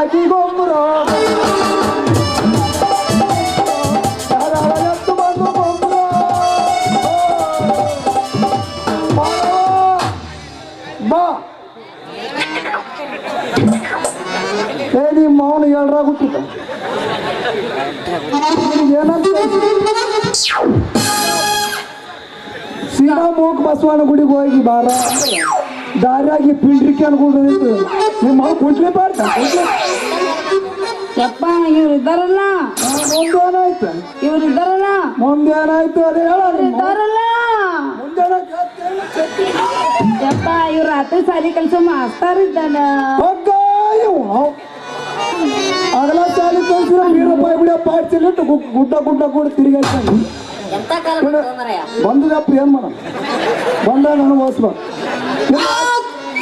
ದಾರಾಗಿ ಗೊಬ್ಬರ ಎತ್ತು ಬಂದು ಗೊಬ್ಬರ ಬಾ ನಿಮ್ಮ ಅವನು ಹೇಳ್ರಾಗ ಹುಟ್ಟಿದ ಏನಂತ ಸೀದಾ ಮೂಕ್ ಬಸವಣ್ಣ ಗುಡಿಗೆ ಹೋಗಿ ಬಾರ ದಾರಿಯಾಗಿ ಪಿಂಡ್ರಿಕೆ ಅನ್ಕೊಂಡು ನಿಮ್ಮ ಅವ್ರು ಕುಂಟ್ಲಿ ಬಾರ್ತ ಯಪ್ಪ ಇವ್ರು ಇದ್ದಾರಲ್ಲ ಮುಂದೇನಾಯ್ತು ಇವ್ರು ಇದ್ದಾರಲ್ಲ ಮುಂದೇನಾಯ್ತು ಅದೇ ಹೇಳ ಇದ್ದಾರಲ್ಲ ಯಪ್ಪ ಇವ್ರು ರಾತ್ರಿ ಸಾಲಿ ಕೆಲಸ ಮಾಸ್ತಾರ ಇದ್ದಾನ ಅಗಲ ಸಾಲಿ ಕಲ್ಸಿರ ವೀರಪ್ಪಾಯಿ ಬಿಡ ಪಾಡ್ಸಿಲಿಟ್ಟು ಗುಡ್ಡ ಗುಡ್ಡ ಕೂಡ ತಿರುಗಾಡ್ತಾನೆ ಬಂದದಪ್ಪ ಏನ್ ಮಾಡ ಬಂದ ನಾನು ಓಸ್ಬ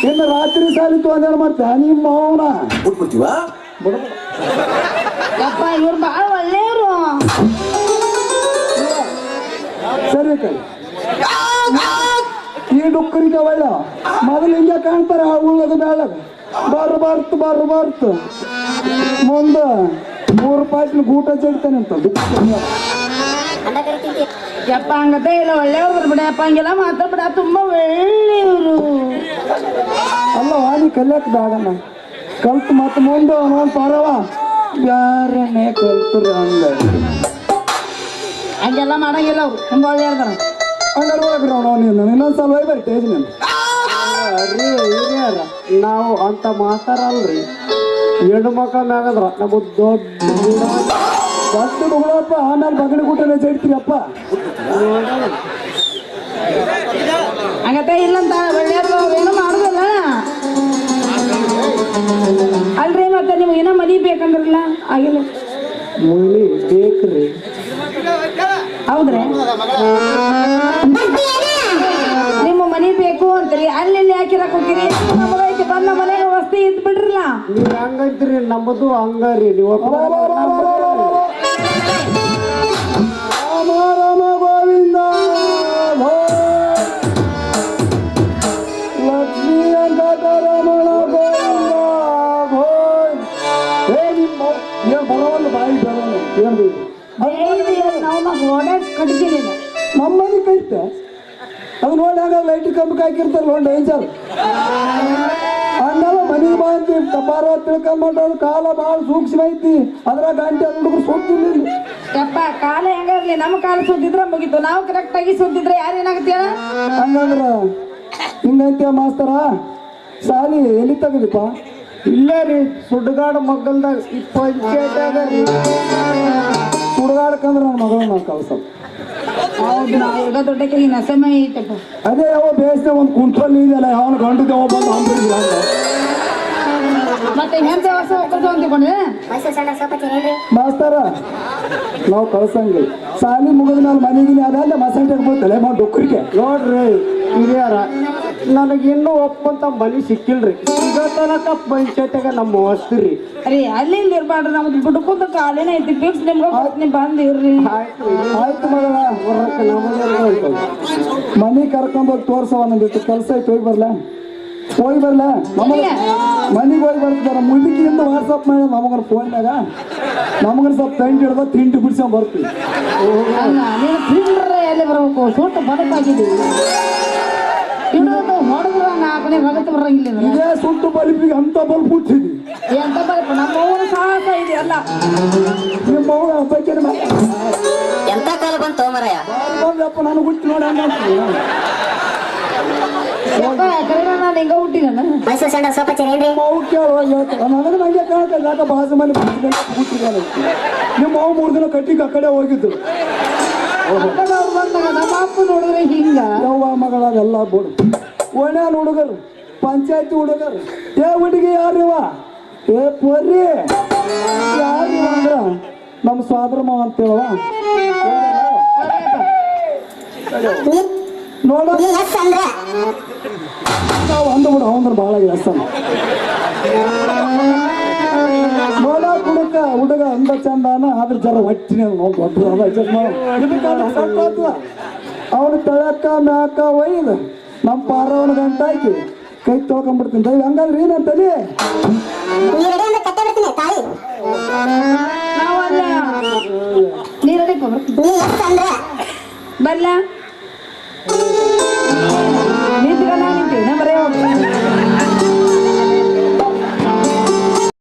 ಇನ್ನು ರಾತ್ರಿ ಸಾಲಿತ್ತು ಅದೇನು ಮಾಡ್ತಾ ನಿಮ್ಮ ಅವನ ಬಿಟ್ಬಿಡ್ತೀವ ಯಪ್ಪ ಇವ್ರು ಬಾಳ ಒಳ್ಳೆಯವರು ಸರಿ ಕೈ ಈ ಡುಕ್ಕರಿಗೆ ಒಳ್ಳೆ ಮೊದಲು ಹಿಂಗೆ ಕಾಣ್ತಾರೆ ಉಳ್ಳದು ಬೆಳ್ಳಗ ಬರ್ತು ಮುಂದೆ 3 ರೂಪಾಯಿ ಊಟ ಚೆಡ್ತಾನೆ ಅಂತ ಯಪ್ಪ ಹಂಗತೆ ಇಲ್ಲ ಒಳ್ಳೆಯವ್ರು ಬಿಡಪ್ಪ ಹಂಗೆಲ್ಲ ಮಾತಾಡ್ಬಿಡ ತುಂಬಾ ಒಳ್ಳೆಯವರು ಅಲ್ಲ ವಾಣಿ ಕಲಿಯಕ್ ಬೇಡಣ್ಣ ಕಲ್ತು ಮತ್ತೆ ಮುಂದೆ ಅವನವನ್ ಪಾರವ ಯಾರನ್ನೇ ಕಲ್ತರು ಹಂಗೆಲ್ಲ ಮಾಡಂಗಿಲ್ಲ ಅವ್ರು ತುಂಬಾ ಒಳ್ಳೆಯವ್ರ ಹಂಗಾರೆ ಹೋಗ್ರಿ ಅವನು ಇನ್ನೊಂದ್ಸಲ ಹೋಗಿ ಬರ್ತೆ ನಾನು ಹಿರಿಯರ ನಾವು ಅಂತ ಮಾತಾರಲ್ರಿ ಹೆಣ್ಣು ಮಕ್ಕಳ ಮ್ಯಾಗದ್ರ ನಮಗೆ ದೊಡ್ಡ ಮಗಳಪ್ಪ ಆಮೇಲೆ ಬಗಡಿ ಕೂಟನೆ ಚೆಡ್ತೀರಪ್ಪ ಹಂಗತೆ ಇಲ್ಲಂತ ಒಳ್ಳೆಯವ್ರು ಅವ್ರು ಏನೋ ಮಾಡುದಲ್ಲ ಅಲ್ರಿ ಮತ್ತೆ ನೀವು ಏನೋ ಮನಿ ಬೇಕಂದ್ರಲ್ಲ ಆಗಿಲ್ಲ ಮನಿ ಬೇಕ್ರಿ ಹೌದ್ರಿ ನಿಮ್ಮ ಮನಿ ಬೇಕು ಅಂತೀರಿ ಅಲ್ಲಿ ಹಾಕಿರಕ್ ಹೋಗಿರಿ ನಮ್ಮದೈತಿ ಬಂದ ಮನೆಗೆ ವಸ್ತಿ ಇದ್ ಬಿಡ್ರಲ್ಲ ನೀವು ಹೆಂಗೈತ್ರಿ ನಮ್ಮದು ಹಂಗಾರಿ ನೀವು ರಾಮ ಗೋವಿಂದ ಲಕ್ಷ್ಮೀ ವೆಂಕಟ ರಮಣ ಗೋವಿಂದ ಏನ್ ಬರೋಲ್ಲ ಬಾಯಿ ಬರೋಲ್ಲ ಏನ್ ಬೇಕು ನಾವು ಓಡಾಡ್ ಕಟ್ತೀನಿ ನಮ್ಮ ಮನೆ ಕೈತೆ ಅದು ನೋಡಿ ಆಗ ಲೈಟ್ ಕಂಬಕ್ಕೆ ಹಾಕಿರ್ತಾರೆ ನೋಡಿ ಡೇಂಜರ್ ಹಂಗೆಲ್ಲ ಮನೆಗೆ ಬಂದು ಕಪಾರ ತಿಳ್ಕೊಂಡ್ಬಿಟ್ಟು ಅದು ಕಾಲ ಭಾಳ ಸೂಕ್ಷ್ಮ ಐತಿ ಅದ್ರ ಗಂಟೆ ಹುಡುಗರು ಸುತ್ತಿಲ್ಲ ಯಪ್ಪ ಕಾಲ ಹೆಂಗಿರ್ಲಿ ನಮ್ಮ ಕಾಲ ಸುದ್ದಿದ್ರೆ ಮುಗಿತು ನಾವು ಕರೆಕ್ಟ್ ಆಗಿ ಸುದ್ದಿದ್ರೆ ಯಾರೇನಾಗತ್ತೀರ ಹಂಗಂದ್ರ ಹಿಂಗೈತಿ ಮಾಸ್ತರ ಸಾಲಿ ಎಲ್ಲಿ ತೆಗದಿಪ್ಪ ಇಲ್ಲೇ ರೀ ಸುಡ್ಗಾಡು ಮಗ್ಗಲ್ದಾಗ ಈ ಪಂಚಾಯತ್ಯಾಗ ರೀ ಸುಡ್ಗಾಡ್ಕಂದ್ರೆ ನನ್ನ ಮಗಳು ನಾವು ಕಳ್ಸಲ್ಲ ಹೌದು ನಾವು ದೊಡ್ಡಕ್ಕೆ ಈ ನಸಮಯ ಐತಪ್ಪ ಅದೇ ಯಾವ ಬೇಸ್ನ ಒಂದು ಕುಂಟ್ರಲ್ಲಿ ಇದೆಯಲ್ಲ ಯಾವನು ಗಂಡು ಯಾವ ಬಂದು ಅಂಬಿಲ್ಲ ಮತ್ತೆ ಹೆಂತ ವರ್ಷ ಹೋಗೋದು ಅಂತಿಕೊಂಡ್ರೆ ಮಾಸ್ತರ ನಾವು ಕಳ್ಸಂಗಿಲ್ಲ ಸಾಲಿ ಮುಗಿದ ಮೇಲೆ ಮನೆಗಿನ ಅದಲ್ಲ ಮಸಂಟೆಗೆ ಹೋಗ್ತಲ್ಲ ಮಾ ಡೊಕ್ಕರಿಗೆ ನೋಡ್ರಿ ಹಿರಿಯರ ನನಗಿನ್ನೂ ಒಪ್ಪಂತ ಮನಿ ಸಿಕ್ಕಿಲ್ರಿ ಈಗ ತನಕ ಪಂಚಾಯತ್ಯಾಗ ನಮ್ಮ ವಸ್ತ್ರಿ ಅರೆ ಅಲ್ಲಿಂದ ಇರ್ಬಾರ್ದು ನಮ್ದು ಬಿಡ್ಕೊಂಡ ಕಾಲೇನ ಐತಿ ಫಿಕ್ಸ್ ನಿಮ್ಗೆ ಬಂದು ಇರ್ರಿ ಆಯ್ತು ಮಗಳ ಮನೆ ಕರ್ಕೊಂಡೋಗಿ ತೋರ್ಸವ ನಂದಿತ್ತು ಕೆಲಸ ಐತೆ ಹೋಗಿ ಬರ್ಲ ಮನೆಗೆ ಹೋಗಿ ಬರ್ತಾರ ಮುದುಕಿಯಿಂದ ವಾಟ್ಸಪ್ ಮಾಡಿ ನಮಗನ ಫೋನ್ಯಾಗ ನಮಗನ ಸ್ವಲ್ಪ ಟೈಂಟ್ ಹಿಡ್ದ ತಿಂಡಿ ಬಿಡ್ಸ್ಕೊಂಡ್ ಬರ್ತೀವಿ ನೀನು ತಿಂಡ್ರೆ ಎಲ್ಲಿ ಬರ್ಬೇಕು ಸೂಟ್ ಬದಕಾಗಿದ್ದೀವಿ ಇಡೋದು ಹೊಡೆದ್ರ ನಾಲ್ಕನೇ ರಗತ್ತು ಬರಂಗಿಲ್ಲ ಇದೇ ಸುಟ್ಟು ಬಲ್ಪಿಗೆ ಅಂತ ಬಲ್ಪ್ ಹುಟ್ಟಿದ್ವಿ ಎಂತ ಬಲ್ಪ ನಮ್ಮ ಅವ್ರ ಸಾಹಸ ಇದೆ ಅಲ್ಲ ನಿಮ್ಮ ಅವ್ರ ಹಬ್ಬಕ್ಕೆ ಎಂತ ಕಾಲ ಬಂತು ಮರಯ್ಯ ಬಂದಪ್ಪ ನಾನು ಹುಟ್ಟಿ ನೋಡಿ ಕರೆನ ನಾನು ಹೆಂಗ ಹುಟ್ಟಿನ ಮೈಸೂರು ಸಣ್ಣ ಸ್ವಲ್ಪ ಚೆನ್ನಾಗಿ ಅವು ಕೇಳುವ ನನಗೆ ನಂಗೆ ಕೇಳ್ತಾರೆ ಯಾಕೆ ಬಾಜು ಮನೆ ಹುಟ್ಟಿದ್ದಾನೆ ನಿಮ್ಮ ಅವು 3 ದಿನ ಕಟ್ಟಿಗೆ ಆ ಕಡೆ ಹೋಗಿದ್ದು ಬಂದಾಗ ನಮ್ಮ ಅಪ್ಪ ನೋಡಿದ್ರೆ ಹಿಂಗ ಯವ್ವ ಮಗಳ ಎಲ್ಲ ಬೋಡು ಓಣ್ಯಾನ ಹುಡುಗರು ಪಂಚಾಯತಿ ಹುಡುಗರು ಏ ಹುಡುಗಿ ಯಾರಿವ ಏ ಪೊರ್ರಿ ಯಾರಿವ ಅಂದ್ರ ನಮ್ಮ ಸ್ವಾದ್ರ ಮಾವ ಅಂತೇಳವ ನೋಡ ನಾವು ಅಂದ್ಬಿಡು ಅವಂದ್ರ ಭಾಳ ಎಸ್ ನೋಡ ಹುಡುಗ ಅಂದ ಚಂದಾನ ಆದ್ರ ಜರ ಹೊಟ್ಟಿನ ಅವನು ತಳಕ ಮ್ಯಾಕ ಒಯ್ದು ನಮ್ಮ ಪಾರವನ ಗಂಟ ಹಾಕಿ ಕೈ ತೊಳ್ಕೊಂಡ್ಬಿಡ್ತೀನಿ ದಯವು ಹಂಗಾದ್ರೆ ಏನಂತಲಿ ಬರ್ಲಿಪ್ಪ ನೀ ಎಷ್ಟ್ ಅಂದ್ರ ಬರ್ಲಾ